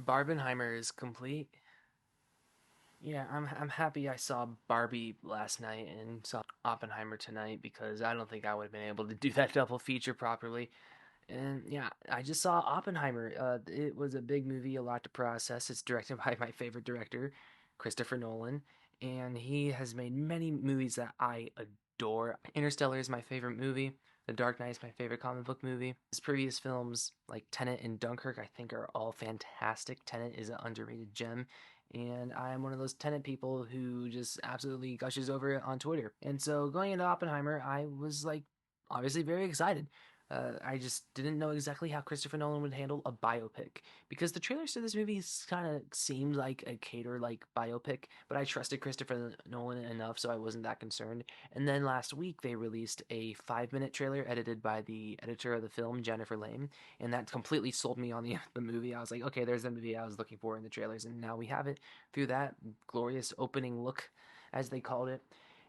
Barbenheimer is complete. Yeah, I'm happy I saw Barbie last night and saw Oppenheimer tonight because I don't think I would have been able to do that double feature properly. And yeah, I just saw Oppenheimer. It was a big movie, a lot to process. It's directed by my favorite director, Christopher Nolan, and he has made many movies that I adore. Interstellar is my favorite movie. The Dark Knight is my favorite comic book movie. His previous films, like Tenet and Dunkirk, I think are all fantastic. Tenet is an underrated gem, and I am one of those Tenet people who just absolutely gushes over it on Twitter. And so going into Oppenheimer, I was like obviously very excited. I just didn't know exactly how Christopher Nolan would handle a biopic because the trailers to this movie kind of seemed like a cater like biopic, but I trusted Christopher Nolan enough so I wasn't that concerned. And then last week they released a 5-minute trailer edited by the editor of the film, Jennifer Lame, and that completely sold me on the movie. I was like, okay, there's the movie I was looking for in the trailers, and now we have it through that glorious opening look, as they called it.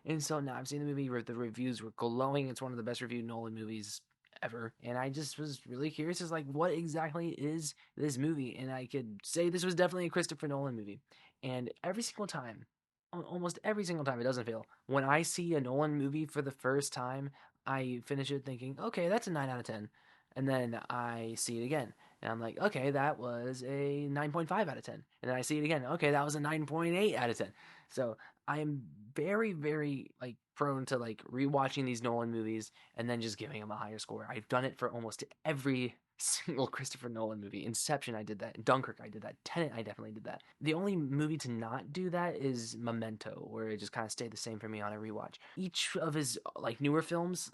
And so now I've seen the movie. The reviews were glowing. It's one of the best reviewed Nolan movies ever, and I just was really curious as like what exactly is this movie. And I could say this was definitely a Christopher Nolan movie, and every single time, almost every single time, it doesn't fail. When I see a Nolan movie for the first time, I finish it thinking, okay, that's a 9 out of 10, and then I see it again and I'm like, okay, that was a 9.5 out of 10, and then I see it again, okay, that was a 9.8 out of 10. So I am very, very like prone to like rewatching these Nolan movies and then just giving them a higher score. I've done it for almost every single Christopher Nolan movie. Inception, I did that. Dunkirk, I did that. Tenet, I definitely did that. The only movie to not do that is Memento, where it just kind of stayed the same for me on a rewatch. Each of his like newer films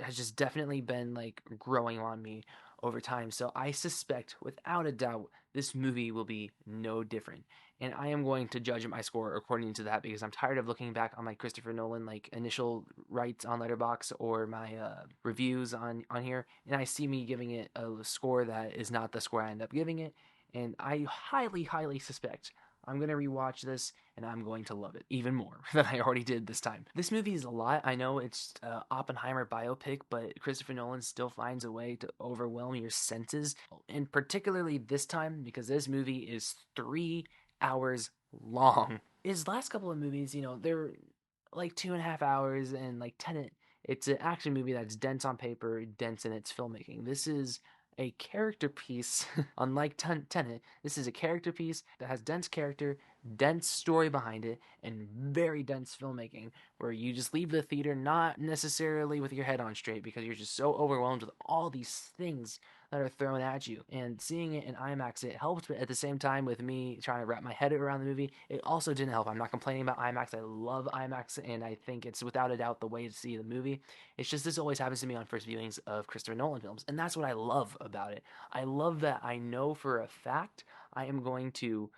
has just definitely been like growing on me over time. So I suspect, without a doubt, this movie will be no different. And I am going to judge my score according to that because I'm tired of looking back on my Christopher Nolan like initial writes on Letterboxd or my reviews on here, and I see me giving it a score that is not the score I end up giving it, and I highly, highly suspect I'm gonna rewatch this and I'm going to love it even more than I already did this time. This movie is a lot. I know it's Oppenheimer biopic, but Christopher Nolan still finds a way to overwhelm your senses, and particularly this time because this movie is 3 hours long. His last couple of movies, they're like 2.5 hours, and like Tenet, it's an action movie that's dense on paper, dense in its filmmaking. This is a character piece, unlike Tenet. This is a character piece that has dense character, dense story behind it, and very dense filmmaking, where you just leave the theater not necessarily with your head on straight because you're just so overwhelmed with all these things that are thrown at you. And seeing it in IMAX, it helped, but at the same time, with me trying to wrap my head around the movie, it also didn't help. I'm not complaining about IMAX. I love IMAX, and I think it's without a doubt the way to see the movie. It's just this always happens to me on first viewings of Christopher Nolan films, and that's what I love about it. I love that I know for a fact I am going to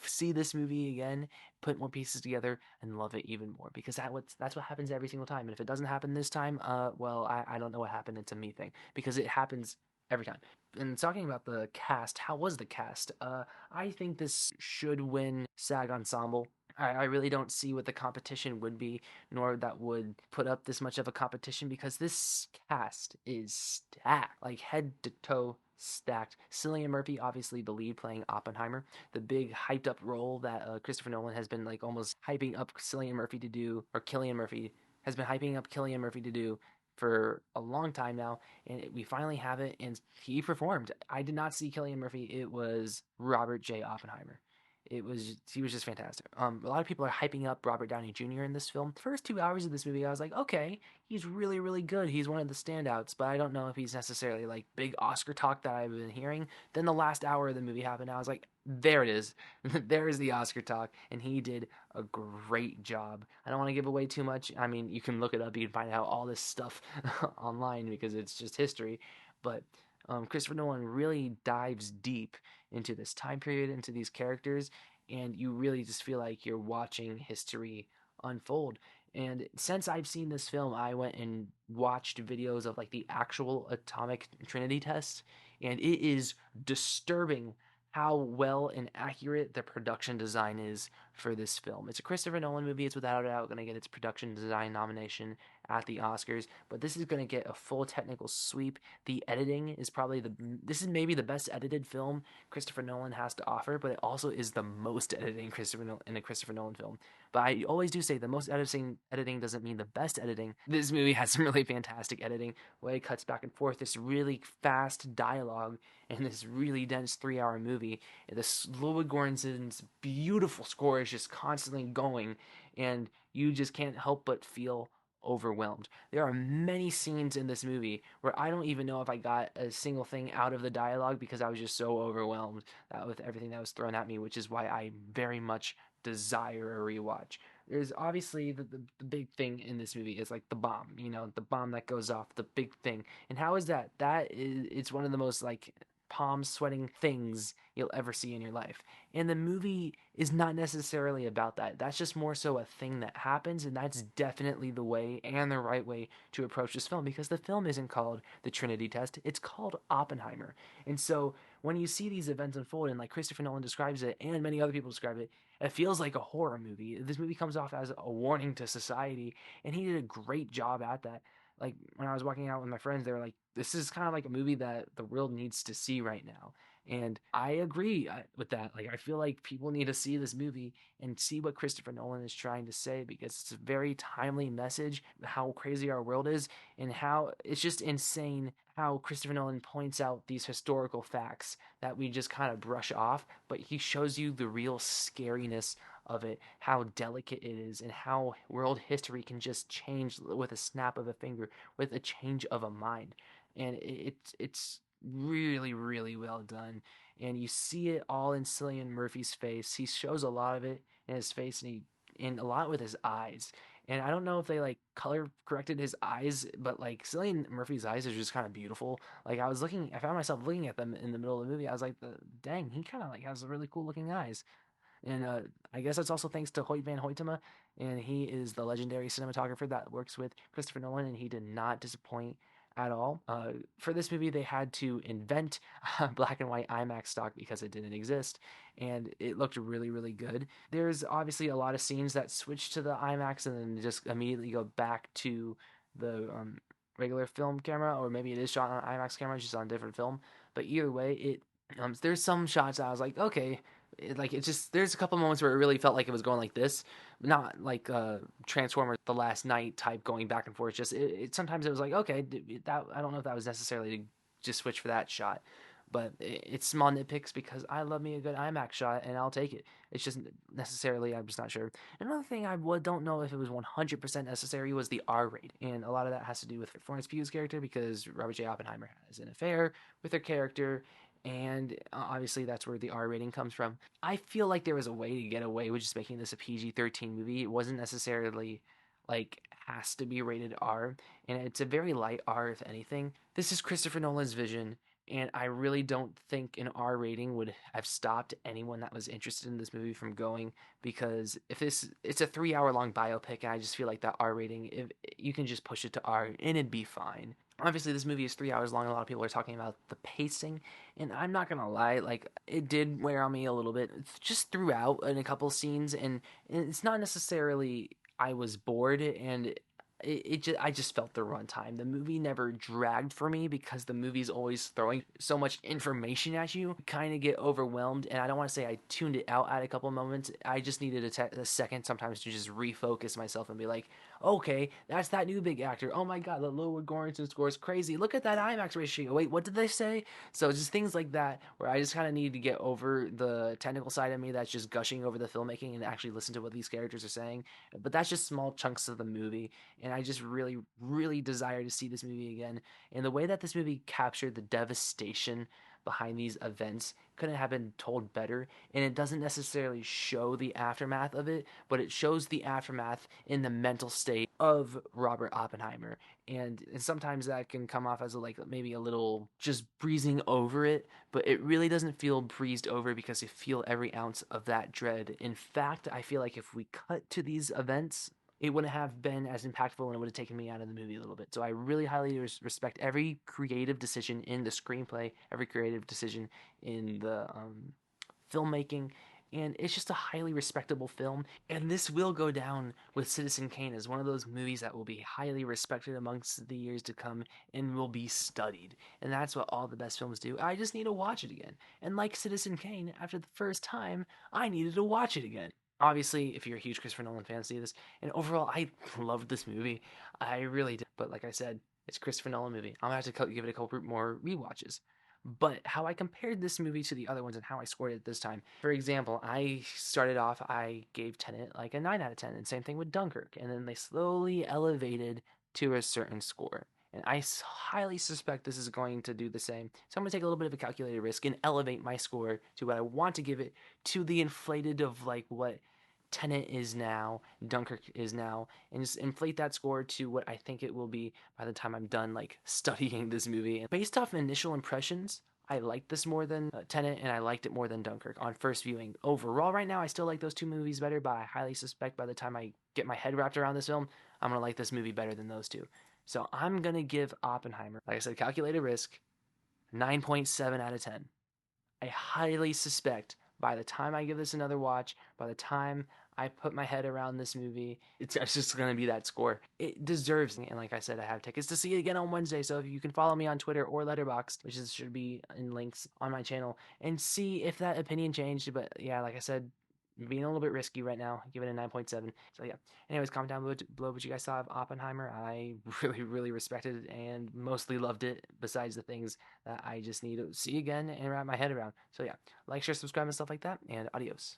see this movie again, put more pieces together, and love it even more because that's what happens every single time. And if it doesn't happen this time, well, I don't know what happened. It's a me thing because it happens every time. And talking about the cast, how was the cast? I think this should win SAG Ensemble. I really don't see what the competition would be, nor that would put up this much of a competition because this cast is stacked, like head to toe stacked. Cillian Murphy, obviously the lead playing Oppenheimer, the big hyped up role that Christopher Nolan has been like almost hyping up Cillian Murphy to do, or Killian Murphy has been hyping up Killian Murphy to do for a long time now, and we finally have it, and he performed. I did not see Killian Murphy. It was Robert J. Oppenheimer. He was just fantastic. A lot of people are hyping up Robert Downey Jr. in this film. The first 2 hours of this movie, I was like, okay, he's really, really good. He's one of the standouts, but I don't know if he's necessarily like big Oscar talk that I've been hearing. Then the last hour of the movie happened. I was like, there it is. There is the Oscar talk, and he did a great job. I don't want to give away too much. I mean, you can look it up. You can find out all this stuff online because it's just history. But Christopher Nolan really dives deep into this time period, into these characters, and you really just feel like you're watching history unfold. And since I've seen this film, I went and watched videos of like the actual atomic trinity test, and it is disturbing how well and accurate the production design is for this film. It's a Christopher Nolan movie. It's without a doubt going to get its production design nomination at the Oscars, but this is going to get a full technical sweep. The editing is probably this is maybe the best edited film Christopher Nolan has to offer, but it also is the most editing in a Christopher Nolan film. But I always do say the most editing doesn't mean the best editing. This movie has some really fantastic editing, way it cuts back and forth, this really fast dialogue in this really dense 3 hour movie. This Ludwig Göransson's beautiful score is just constantly going, and you just can't help but feel overwhelmed. There are many scenes in this movie where I don't even know if I got a single thing out of the dialogue because I was just so overwhelmed with everything that was thrown at me, which is why I very much desire a rewatch. There's obviously the big thing in this movie is like the bomb, the bomb that goes off, the big thing. And how is that? That is, it's one of the most like palm sweating things you'll ever see in your life. And the movie is not necessarily about that. That's just more so a thing that happens, and that's definitely the way and the right way to approach this film because the film isn't called the Trinity Test, it's called Oppenheimer. And so when you see these events unfold, and like Christopher Nolan describes it, and many other people describe it, it feels like a horror movie. This movie comes off as a warning to society, and he did a great job at that. Like when I was walking out with my friends, they were like, "This is kind of like a movie that the world needs to see right now." And I agree with that. Like I feel like people need to see this movie and see what Christopher Nolan is trying to say because it's a very timely message how crazy our world is and how it's just insane how Christopher Nolan points out these historical facts that we just kind of brush off, but he shows you the real scariness of it, how delicate it is, and how world history can just change with a snap of a finger, with a change of a mind. And it's really really well done, and you see it all in Cillian Murphy's face. He shows a lot of it in his face, and a lot with his eyes. And I don't know if they like color corrected his eyes, but like Cillian Murphy's eyes are just kind of beautiful. Like I found myself looking at them in the middle of the movie. I was like, dang, he kind of like has really cool looking eyes. And I guess that's also thanks to Hoyt van Hoytema, and he is the legendary cinematographer that works with Christopher Nolan, and he did not disappoint at all. For this movie, they had to invent black and white IMAX stock because it didn't exist, and it looked really, really good. There's obviously a lot of scenes that switch to the IMAX and then just immediately go back to the regular film camera, or maybe it is shot on IMAX camera, just on a different film. But either way, there's some shots that I was like, okay, it's just there's a couple moments where it really felt like it was going like this, not like Transformers the Last Night type going back and forth. Just sometimes it was like okay, that I don't know if that was necessarily to just switch for that shot, but it's small nitpicks because I love me a good IMAX shot and I'll take it. It's just necessarily I'm just not sure. Another thing don't know if it was 100% necessary was the R rate, and a lot of that has to do with Florence Pugh's character because Robert J. Oppenheimer has an affair with her character, and obviously that's where the R rating comes from. I feel like there was a way to get away with just making this a PG-13 movie. It wasn't necessarily like has to be rated R, and it's a very light R if anything. This is Christopher Nolan's vision, and I really don't think an R rating would have stopped anyone that was interested in this movie from going because if it's a 3 hour long biopic, and I just feel like that R rating, if you can just push it to R and it'd be fine. Obviously, this movie is 3 hours long. A lot of people are talking about the pacing, and I'm not gonna lie, like it did wear on me a little bit, just throughout in a couple scenes, and it's not necessarily I was bored, and I just felt the runtime. The movie never dragged for me because the movie's always throwing so much information at you. Kind of get overwhelmed, and I don't want to say I tuned it out at a couple moments. I just needed a second sometimes to just refocus myself and be like, okay, that's that new big actor. Oh my god, the Ludwig Göransson score is crazy. Look at that IMAX ratio. Wait, what did they say? So just things like that where I just kind of need to get over the technical side of me that's just gushing over the filmmaking and actually listen to what these characters are saying. But that's just small chunks of the movie, and I just really, really desire to see this movie again. And the way that this movie captured the devastation behind these events couldn't have been told better. And it doesn't necessarily show the aftermath of it, but it shows the aftermath in the mental state of Robert Oppenheimer. And sometimes that can come off as like maybe a little just breezing over it, but it really doesn't feel breezed over because you feel every ounce of that dread. In fact, I feel like if we cut to these events, it wouldn't have been as impactful and it would have taken me out of the movie a little bit. So I really highly respect every creative decision in the screenplay, every creative decision in the filmmaking, and it's just a highly respectable film. And this will go down with Citizen Kane as one of those movies that will be highly respected amongst the years to come and will be studied. And that's what all the best films do. I just need to watch it again. And like Citizen Kane, after the first time, I needed to watch it again. Obviously, if you're a huge Christopher Nolan fan, see this. And overall, I loved this movie. I really did. But like I said, it's a Christopher Nolan movie. I'm gonna have to give it a couple more rewatches. But how I compared this movie to the other ones and how I scored it this time. For example, I started off, I gave Tenet like a 9 out of 10, and same thing with Dunkirk. And then they slowly elevated to a certain score. And I highly suspect this is going to do the same. So I'm going to take a little bit of a calculated risk and elevate my score to what I want to give it, to the inflated of like what Tenet is now, Dunkirk is now, and just inflate that score to what I think it will be by the time I'm done like studying this movie. And based off initial impressions, I liked this more than Tenet, and I liked it more than Dunkirk on first viewing. Overall, right now, I still like those two movies better, but I highly suspect by the time I get my head wrapped around this film, I'm gonna like this movie better than those two. So I'm gonna give Oppenheimer, like I said, calculated risk, 9.7 out of 10. I highly suspect by the time I give this another watch, by the time I put my head around this movie, it's just going to be that score. It deserves it. And like I said, I have tickets to see it again on Wednesday. So if you can follow me on Twitter or Letterboxd, should be in links on my channel, and see if that opinion changed. But yeah, like I said, being a little bit risky right now, give it a 9.7. So yeah. Anyways, comment down below what you guys thought of Oppenheimer. I really respected it and mostly loved it, besides the things that I just need to see again and wrap my head around. So yeah, like, share, subscribe, and stuff like that, and adios.